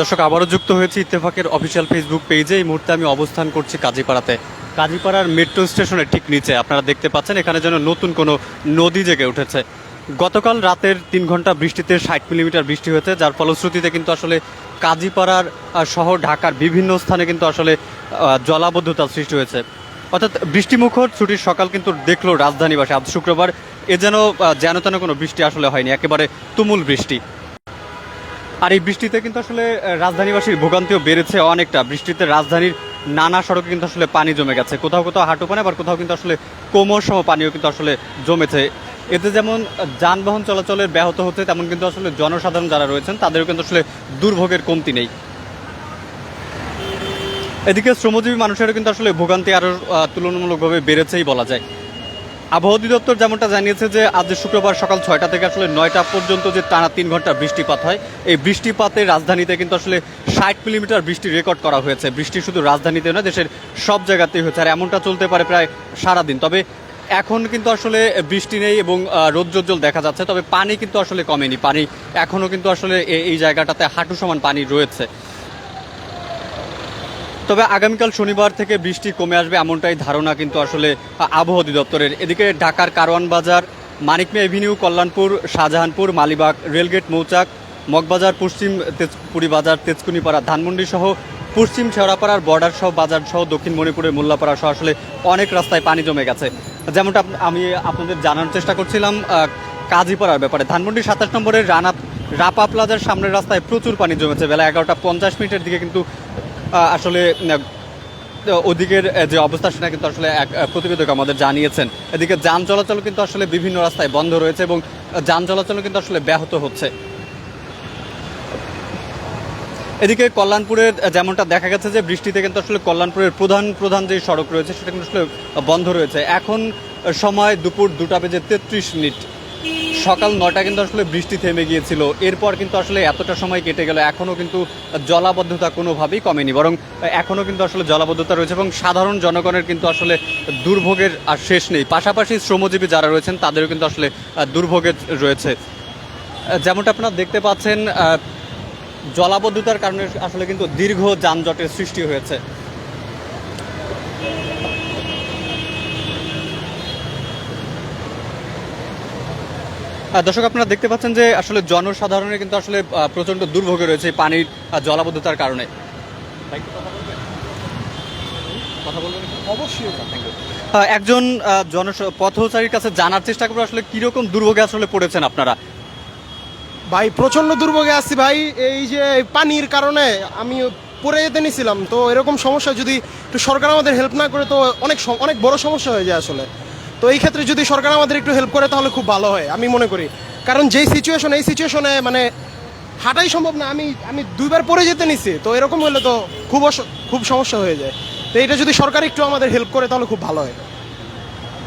দর্শক, আবারও যুক্ত হয়েছে ইত্তেফাকের অফিসিয়াল ফেসবুক পেজে। এই মুহূর্তে আমি অবস্থান করছি কাজীপাড়াতে। কাজীপাড়ার মেট্রো স্টেশনের ঠিক নিচে আপনারা দেখতে পাচ্ছেন এখানে যেন নতুন কোনো নদী জেগে উঠেছে। গতকাল রাতের 3 ঘন্টা বৃষ্টিতে 60 মিলিমিটার বৃষ্টি হয়েছে, যার ফলশ্রুতিতে কিন্তু আসলে কাজীপাড়ার সহ ঢাকার বিভিন্ন স্থানে কিন্তু আসলে জলাবদ্ধতার সৃষ্টি হয়েছে। অর্থাৎ বৃষ্টিমুখর ছুটির সকাল কিন্তু দেখলো রাজধানীবাসী। আজ শুক্রবার এ যেন তেন কোনো বৃষ্টি আসলে হয়নি, একেবারে তুমুল বৃষ্টি। আর এই বৃষ্টিতে কিন্তু আসলে রাজধানীবাসীর ভোগান্তিও বেড়েছে অনেকটা। বৃষ্টিতে রাজধানীর নানা সড়কে কিন্তু আসলে পানি জমে গেছে, কোথাও কোথাও হাঁটু পানি, আবার কোথাও কিন্তু আসলে কোমর সম পানিও কিন্তু আসলে জমেছে। এতে যেমন যানবাহন চলাচলের ব্যাহত হচ্ছে, তেমন কিন্তু আসলে জনসাধারণ যারা রয়েছেন তাদেরও কিন্তু আসলে দুর্ভোগের কমতি নেই। এদিকে শ্রমজীবী মানুষেরও কিন্তু আসলে ভোগান্তি আরও তুলনামূলকভাবে বেড়েছেই বলা যায়। আবহাওয়া অধিদপ্তর যেমনটা জানিয়েছে যে আজ শুক্রবার সকাল 6টা থেকে আসলে 9টা পর্যন্ত যে টানা 3 ঘন্টা বৃষ্টিপাত হয়, এই বৃষ্টিপাতে রাজধানীতে কিন্তু আসলে 60 মিলিমিটার বৃষ্টি রেকর্ড করা হয়েছে। বৃষ্টি শুধু রাজধানীতে নয়, দেশের সব জায়গাতেই হয়েছে, আর এমনটা চলতে পারে প্রায় সারাদিন। তবে এখন কিন্তু আসলে বৃষ্টি নেই এবং রৌদ্রোজ্জ্বল দেখা যাচ্ছে, তবে পানি কিন্তু আসলে কমেনি। পানি এখনও কিন্তু আসলে এই জায়গাটাতে হাঁটু সমান পানি রয়েছে। তবে আগামীকাল শনিবার থেকে বৃষ্টি কমে আসবে এমনটাই ধারণা কিন্তু আসলে আবহাওয়া অধিদপ্তরের। এদিকে ঢাকার কারওয়ান বাজার, মানিক মিয়া এভিনিউ, কল্যাণপুর, শাহজাহানপুর, মালিবাগ, রেলগেট, মৌচাক, মগবাজার, পশ্চিম তেজপুরি বাজার, তেজকুনিপাড়া, ধানমন্ডি সহ পশ্চিম শেওড়াপাড়ার বর্ডার সহ বাজার সহ দক্ষিণ মণিপুরের মোল্লাপাড়া সহ আসলে অনেক রাস্তায় পানি জমে গেছে। যেমনটা আমি আপনাদের জানানোর চেষ্টা করছিলাম কাজীপাড়ার ব্যাপারে। ধানমন্ডি 27 নম্বরের রাপা প্লাজার সামনের রাস্তায় প্রচুর পানি জমেছে। বেলা 11টা 50 মিনিটের দিকে কিন্তু আসলে ওদিকের যে অবস্থা সেটা কিন্তু আসলে এক প্রতিবেদক আমাদের জানিয়েছেন। এদিকে যান চলাচল কিন্তু আসলে বিভিন্ন রাস্তায় বন্ধ রয়েছে এবং যান চলাচল কিন্তু আসলে ব্যাহত হচ্ছে। এদিকে কল্যাণপুরের যেমনটা দেখা গেছে যে বৃষ্টিতে কিন্তু আসলে কল্যাণপুরের প্রধান যে সড়ক রয়েছে সেটা কিন্তু আসলে বন্ধ রয়েছে। এখন সময় দুপুর 2:33। সকাল 9টা কিন্তু আসলে বৃষ্টি থেমে গিয়েছিল, এরপর কিন্তু আসলে এতটা সময় কেটে গেল, এখনও কিন্তু জলাবদ্ধতা কোনোভাবেই কমেনি, বরং এখনও কিন্তু আসলে জলাবদ্ধতা রয়েছে এবং সাধারণ জনগণের কিন্তু আসলে দুর্ভোগের আর শেষ নেই। পাশাপাশি শ্রমজীবী যারা রয়েছেন তাদেরও কিন্তু আসলে দুর্ভোগের রয়েছে। যেমনটা আপনারা দেখতে পাচ্ছেন, জলাবদ্ধতার কারণে আসলে কিন্তু দীর্ঘ যানজটের সৃষ্টি হয়েছে। দর্শক, আপনারা দেখতে পাচ্ছেন যে আসলে জনসাধারণের কিন্তু আসলে প্রচণ্ড দুর্ভোগে রয়েছে পানির জলাবদ্ধতার কারণে। অবশ্যই। একজন পথচারীর কাছে জানার চেষ্টা করবো আসলে কিরকম দুর্ভোগে আসলে পড়েছেন আপনারা। ভাই প্রচন্ড দুর্ভোগে আছি ভাই, এই যে পানির কারণে আমি পড়ে যেতে নিছিলাম। তো এরকম সমস্যা যদি একটু সরকার আমাদের হেল্প না করে তো অনেক বড় সমস্যা হয়ে যায় আসলে। তো এই ক্ষেত্রে যদি সরকার আমাদের একটু হেল্প করে তাহলে খুব ভালো হয় আমি মনে করি। কারণ এই সিচুয়েশনে মানে হাঁটাই সম্ভব না। আমি 2বার পড়ে যেতে নিছি, তো এরকম হলে তো খুব সমস্যা হয়ে যায়। তো এটা যদি সরকার একটু আমাদের হেল্প করে তাহলে খুব ভালো হয়।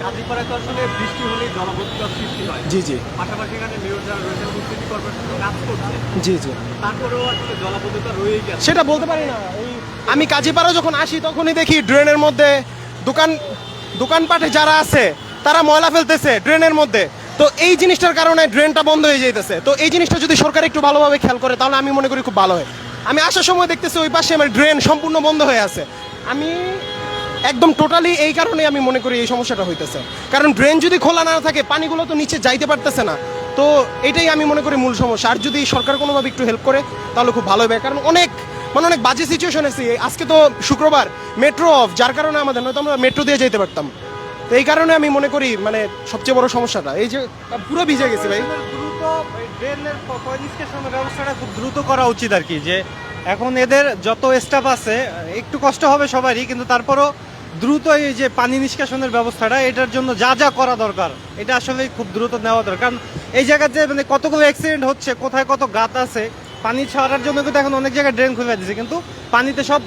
কাজীপাড়ায় তো আসলে বৃষ্টি হলেই জলাবদ্ধতার সৃষ্টি হয়। জি জি পাশাপাশি এখানে মেয়র যারা রয়েছেন এবং সিটি কর্পোরেশন কাজ করছে, জি জি তারপরেও আসলে জলাবদ্ধতা রয়েই গেছে। সেটা বলতে পারি না। আমি কাজীপাড়া যখন আসি তখনই দেখি ড্রেনের মধ্যে দোকানপাটে যারা আছে তারা ময়লা ফেলতেছে ড্রেনের মধ্যে। তো এই জিনিসটার কারণে ড্রেনটা বন্ধ হয়ে যাইতেছে। তো এই জিনিসটা যদি সরকার একটু ভালোভাবে খেয়াল করে তাহলে আমি মনে করি খুব ভালো হয়। আমি আসার সময় দেখতেছি ওই পাশে আমার ড্রেন সম্পূর্ণ বন্ধ হয়ে আছে। আমি একদম টোটালি এই কারণে আমি মনে করি এই সমস্যাটা হইতেছে। কারণ ড্রেন যদি খোলা না থাকে পানিগুলো তো নিচে যাইতে পারতেছে না। তো এটাই আমি মনে করি মূল সমস্যা। আর যদি সরকার কোনোভাবে একটু হেল্প করে তাহলে খুব ভালো হবে। কারণ অনেক বাজে সিচুয়েশন আছে। আজকে তো শুক্রবার, মেট্রো অফ, যার কারণে আমাদের নয়তো আমরা মেট্রো দিয়ে যেতে পারতাম। তো এই কারণে আমি মনে করি সবচেয়ে বড় সমস্যাটা এই যে পুরো ভিজে গেছি ভাই। দ্রুত ড্রেনের পয়নিষ্কাশনের ব্যবস্থাটা খুব দ্রুত করা উচিত আর কি। যে এখন এদের যত স্টাফ আছে একটু কষ্ট হবে সবারই, কিন্তু তারপরও দ্রুত এই যে পানি নিষ্কাশনের ব্যবস্থাটা এটার জন্য যা যা করা দরকার এটা আসলে খুব দ্রুত নেওয়া দরকার। কারণ এই জায়গাতে কতগুলো অ্যাক্সিডেন্ট হচ্ছে, কোথায় কত গাত আছে, পানি ছাড়ার জন্য কিন্তু এখন অনেক জায়গায় ড্রেন খুলে দিচ্ছে, কিন্তু পানিতে সব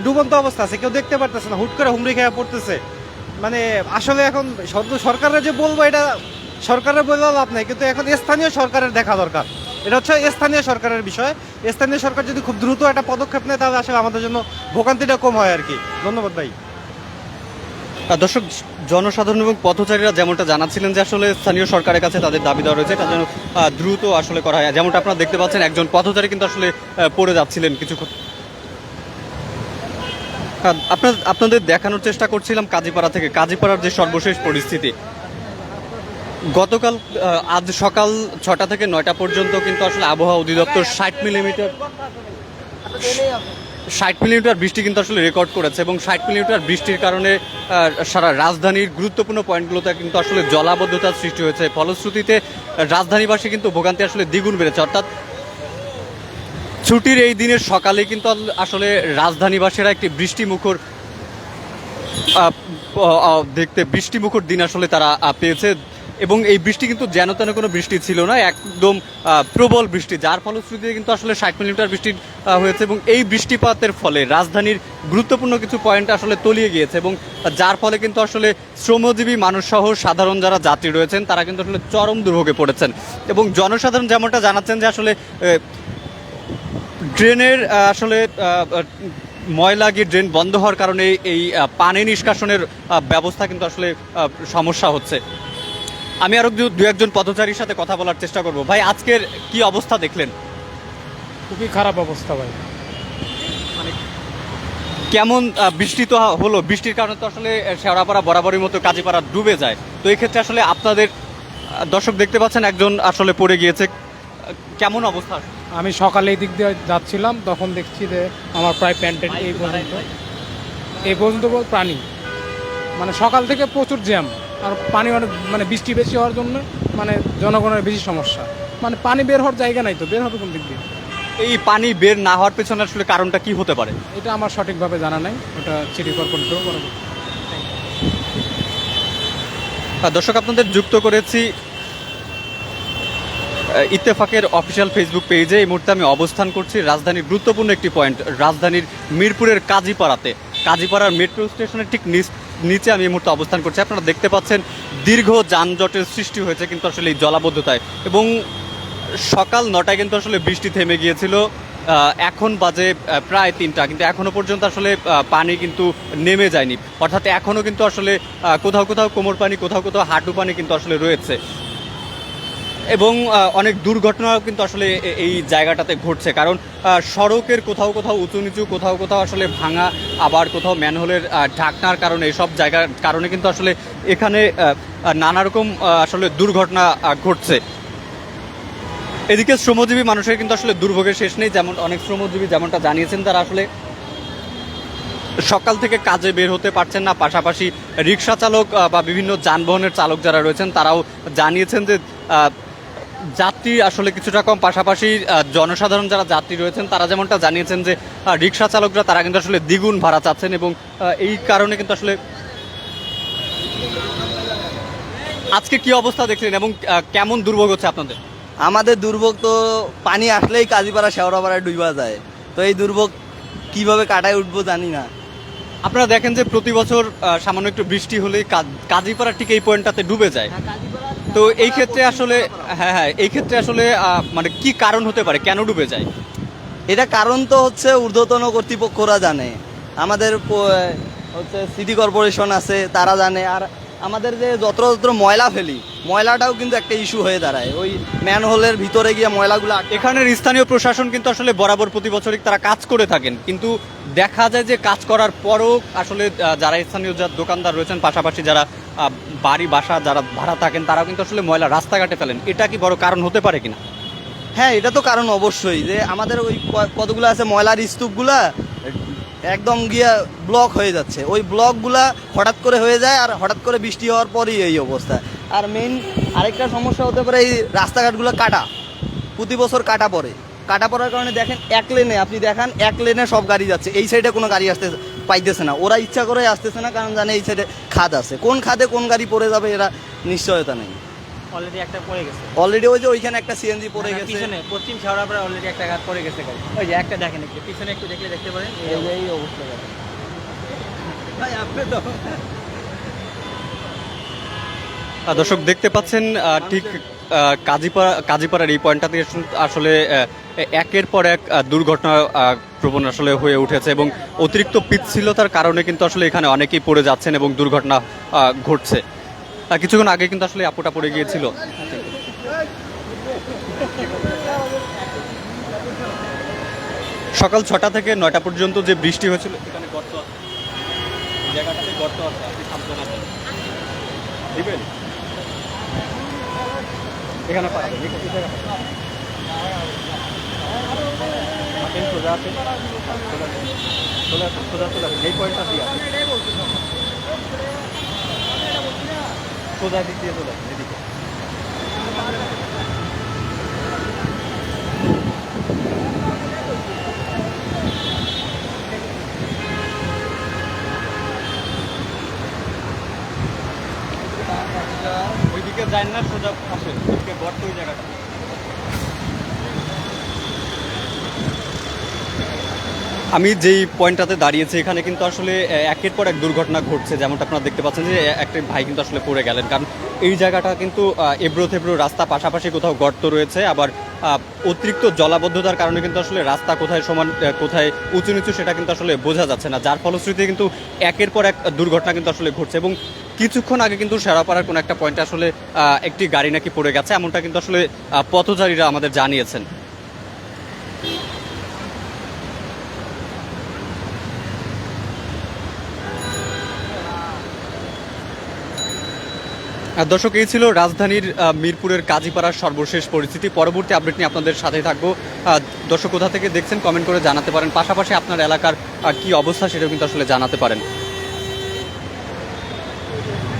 ডুবন্ত অবস্থা আছে, কেউ দেখতে পারতেছে না, হুট করে হুমড়ি খেয়ে পড়তেছে। আসলে এখন সরকারের যে বলবো এটা সরকারের বললেও লাভ নাই, কিন্তু এখন স্থানীয় সরকারের দেখা দরকার। এটা হচ্ছে স্থানীয় সরকারের বিষয়। স্থানীয় সরকার যদি খুব দ্রুত একটা পদক্ষেপ নেয় তাহলে আসলে আমাদের জন্য ভোগান্তিটা কম হয় আর কি। ধন্যবাদ ভাই। দর্শক, জনসাধারণ এবং পথচারীরা যেমনটা জানাচ্ছিলেন যে আসলে স্থানীয় সরকারের কাছে তাদের দাবি দেওয়া রয়েছে, এটা যেন দ্রুত আসলে করা হয়। যেমনটা আপনারা দেখতে পাচ্ছেন, একজন পথচারী কিন্তু আসলে পড়ে যাচ্ছিলেন কিছুক্ষণ। আপনাদের দেখানোর চেষ্টা করছিলাম কাজীপাড়া থেকে, কাজীপাড়ার যে সর্বশেষ পরিস্থিতি। গতকাল আজ সকাল 6টা থেকে 9টা পর্যন্ত কিন্তু আসলে আবহাওয়া অধিদপ্তর 60 মিলিমিটার বৃষ্টি কিন্তু আসলে রেকর্ড করেছে, এবং 60 মিলিমিটার বৃষ্টির কারণে সারা রাজধানীর গুরুত্বপূর্ণ পয়েন্টগুলোতে কিন্তু আসলে জলাবদ্ধতার সৃষ্টি হয়েছে। ফলশ্রুতিতে রাজধানীবাসী কিন্তু ভোগান্তি আসলে দ্বিগুণ বেড়েছে। অর্থাৎ ছুটির এই দিনের সকালে কিন্তু আসলে রাজধানীবাসীরা একটি বৃষ্টিমুখর দিন আসলে তারা পেয়েছে, এবং এই বৃষ্টি কিন্তু যেন তেন কোনো বৃষ্টি ছিল না, একদম প্রবল বৃষ্টি, যার ফলশ্রুতিতে কিন্তু আসলে 60 মিলিমিটার বৃষ্টি হয়েছে। এবং এই বৃষ্টিপাতের ফলে রাজধানীর গুরুত্বপূর্ণ কিছু পয়েন্ট আসলে তলিয়ে গিয়েছে, এবং যার ফলে কিন্তু আসলে শ্রমজীবী মানুষ সহ সাধারণ যারা যাত্রী রয়েছেন তারা কিন্তু আসলে চরম দুর্ভোগে পড়েছেন। এবং জনসাধারণ যেমনটা জানাচ্ছেন যে আসলে ড্রেনের আসলে ময়লা গিয়ে ড্রেন বন্ধ হওয়ার কারণে এই পানি নিষ্কাশনের ব্যবস্থা কিন্তু আসলে সমস্যা হচ্ছে। আমি আরো দু একজন পথচারীর সাথে কথা বলার চেষ্টা করব। ভাই, আজকের কি অবস্থা দেখলেন? খুবই খারাপ অবস্থা ভাই। কেমন বৃষ্টি তো হলো, বৃষ্টির কারণে তো আসলে শেওড়াপাড়া বরাবরের মতো কাজীপাড়া ডুবে যায়। তো এই ক্ষেত্রে আসলে আপনাদের দর্শক দেখতে পাচ্ছেন একজন আসলে পড়ে গিয়েছে, কেমন অবস্থা? আমি সকালে এই দিক দিয়ে যাচ্ছিলাম, তখন দেখছি যে আমার প্রায় প্যান্টের এই পর্যন্ত প্রাণী, মানে সকাল থেকে প্রচুর জ্যাম, আর পানি অনেক, মানে বৃষ্টি বেশি হওয়ার জন্য মানে জনগণের বেশি সমস্যা, মানে পানি বের হওয়ার জায়গা নাই, তো বের হবে কোন দিক দিয়ে? এই পানি বের না হওয়ার পেছনে আসলে কারণটা কি হতে পারে? এটা আমার সঠিকভাবে জানা নাই, ওটা সিটি কর্পোরেশন করে। দর্শক, আপনাদের যুক্ত করেছি ইত্তেফাকের অফিসিয়াল ফেসবুক পেজে। এই মুহূর্তে আমি অবস্থান করছি রাজধানীর গুরুত্বপূর্ণ একটি পয়েন্ট, রাজধানীর মিরপুরের কাজীপাড়াতে। কাজীপাড়ার মেট্রো স্টেশনের ঠিক নিচে আমি এই মুহূর্তে অবস্থান করছি। আপনারা দেখতে পাচ্ছেন দীর্ঘ যানজটের সৃষ্টি হয়েছে কিন্তু আসলে এই জলাবদ্ধতায়, এবং সকাল 9টায় কিন্তু আসলে বৃষ্টি থেমে গিয়েছিল। এখন বাজে প্রায় 3টা, কিন্তু এখনো পর্যন্ত আসলে পানি কিন্তু নেমে যায়নি। অর্থাৎ এখনো কিন্তু আসলে কোথাও কোথাও কোমর পানি, কোথাও কোথাও হাঁটু পানি কিন্তু আসলে রয়েছে, এবং অনেক দুর্ঘটনাও কিন্তু আসলে এই জায়গাটাতে ঘটছে। কারণ সড়কের কোথাও কোথাও উঁচু নিচু, কোথাও কোথাও আসলে ভাঙা, আবার কোথাও ম্যানহোলের ঢাকনার কারণে, এসব জায়গার কারণে কিন্তু আসলে এখানে নানা রকম আসলে দুর্ঘটনা ঘটছে। এদিকে শ্রমজীবী মানুষের কিন্তু আসলে দুর্ভোগের শেষ নেই। যেমন অনেক শ্রমজীবী যেমনটা জানিয়েছেন, তারা আসলে সকাল থেকে কাজে বের হতে পারছেন না। পাশাপাশি রিক্সা চালক বা বিভিন্ন যানবাহনের চালক যারা রয়েছেন তারাও জানিয়েছেন যে যাত্রী আসলে কিছুটা কম। পাশাপাশি জনসাধারণ যারা যাত্রী রয়েছেন তারা যেমনটা জানিয়েছেন যে রিক্সা চালকরা তারা কিন্তু আসলে দ্বিগুণ ভাড়া চাচ্ছেন, এবং এই কারণে কিন্তু আসলে আজকে কি অবস্থা দেখলেন এবং কেমন দুর্ভোগ হচ্ছে আপনাদের? আমাদের দুর্ভোগ তো পানি আসলেই কাজীপাড়া শেওড়াপাড়ায় ডুবা যায়, তো এই দুর্ভোগ কিভাবে কাটায় উঠবো জানি না। আপনারা দেখেন যে প্রতি বছর সামান্য একটু বৃষ্টি হলেই কাজীপাড়া ঠিক এই পয়েন্টটাতে ডুবে যায়। তো এই ক্ষেত্রে আসলে এই ক্ষেত্রে আসলে মানে কি কারণ হতে পারে, কেন ডুবে যায়? এটা কারণ তো হচ্ছে ঊর্ধ্বতন কর্তৃপক্ষরা জানে, আমাদের হচ্ছে সিটি কর্পোরেশন আছে তারা জানে, আর আমাদের যে যত্র ময়লা ফেলি, ময়লাটাও কিন্তু একটা ইস্যু হয়ে দাঁড়ায়। ওই ম্যানহোলের ভিতরে গিয়ে ময়লাগুলো এখানের স্থানীয় প্রশাসন কিন্তু আসলে বরাবর প্রতি বছরই তারা কাজ করে থাকেন, কিন্তু দেখা যায় যে কাজ করার পরও আসলে যারা স্থানীয় দোকানদার রয়েছেন, পাশাপাশি যারা বাসা যারা ভাড়া থাকেন, তারাও কিন্তু আসলে ময়লা রাস্তাঘাটে ফেলেন। এটা কি বড় কারণ হতে পারে কিনা? হ্যাঁ, এটা তো কারণ অবশ্যই, যে আমাদের ওই কতগুলো আছে ময়লার স্তূপগুলা একদম গিয়া ব্লক হয়ে যাচ্ছে, ওই ব্লকগুলা হঠাৎ করে হয়ে যায়, আর হঠাৎ করে বৃষ্টি হওয়ার পরই এই অবস্থা। আর মেইন আরেকটা সমস্যা হতে পারে এই রাস্তাঘাটগুলো কাটা, প্রতি বছর কাটা পড়ার কারণে দেখেন এক লেনে, আপনি দেখান এক লেনে সব গাড়ি যাচ্ছে, এই সাইডে কোনো গাড়ি আসতে পাইতেছে না, ওরা ইচ্ছা করে আসতেছে না, কারণ জানে এই সাইডে খাদ আছে, কোন খাদে কোন গাড়ি পড়ে যাবে এরা নিশ্চয়তা নেই। অলরেডি একটা পড়ে গেছে, অলরেডি ওই যে ওইখানে একটা সিএনজি পড়ে গেছে, পিছনে পশ্চিম শেওড়াপাড়া অলরেডি একটা ঘাট পড়ে গেছে গাড়ি, ওই যে একটা দেখেন, একটু পিছনে একটু দেখলে দেখতে পারেন এই অবস্থা। ভাই আপনি তো দর্শক দেখতে পাচ্ছেন ঠিক কাজীপাড়ার এই পয়েন্টটাতে আসলে একের পর এক দুর্ঘটনা প্রবণ আসলে হয়ে উঠেছে এবং অতিরিক্ত পিচ্ছিলতার কারণে কিন্তু আসলে এখানে অনেকেই পড়ে যাচ্ছেন এবং দুর্ঘটনা ঘটছে। কিছুক্ষণ আগে কিন্তু আসলে আপুটা পড়ে গিয়েছিল। সকাল 6টা থেকে 9টা পর্যন্ত যে বৃষ্টি হয়েছিল এখানে গর্ত আছে, এই জায়গাটাতে গর্ত আছে, আপনি সাবধান আছেন দিবেন এখানে পাঠাবেন এই জায়গাটা আপনি সোজা আছে, সোজা এই পয়েন্টটা দিয়ে আছে, সোজা দিক দিয়ে চলে আসেন এদিকে। ওইদিকে যায় না, সোজা আসে ওইদিকে গর্ত ওই জায়গাটা। আমি যেই পয়েন্টটাতে দাঁড়িয়েছি এখানে কিন্তু আসলে একের পর এক দুর্ঘটনা ঘটছে, যেমনটা আপনারা দেখতে পাচ্ছেন যে একটা ভাই কিন্তু আসলে পড়ে গেলেন, কারণ এই জায়গাটা কিন্তু এবড়ো থেবড়ো রাস্তা, পাশাপাশি কোথাও গর্ত রয়েছে, আবার অতিরিক্ত জলাবদ্ধতার কারণে কিন্তু আসলে রাস্তা কোথায় সমান কোথায় উঁচু নিচু সেটা কিন্তু আসলে বোঝা যাচ্ছে না, যার ফলশ্রুতিতে কিন্তু একের পর এক দুর্ঘটনা কিন্তু আসলে ঘটছে। এবং কিছুক্ষণ আগে কিন্তু শেরাপাড়ার কোনো একটা পয়েন্টে আসলে একটি গাড়ি নাকি পড়ে গেছে, এমনটা কিন্তু আসলে পথচারীরা আমাদের জানিয়েছেন। দর্শক, এই ছিল রাজধানীর মিরপুরের কাজীপাড়ার সর্বশেষ পরিস্থিতি। পরবর্তী আপডেট নিয়ে আপনাদের সাথে থাকবো। দর্শক, কোথা থেকে দেখছেন কমেন্ট করে জানাতে পারেন, পাশাপাশি আপনার এলাকার কি অবস্থা সেটাও কিন্তু আসলে জানাতে পারেন।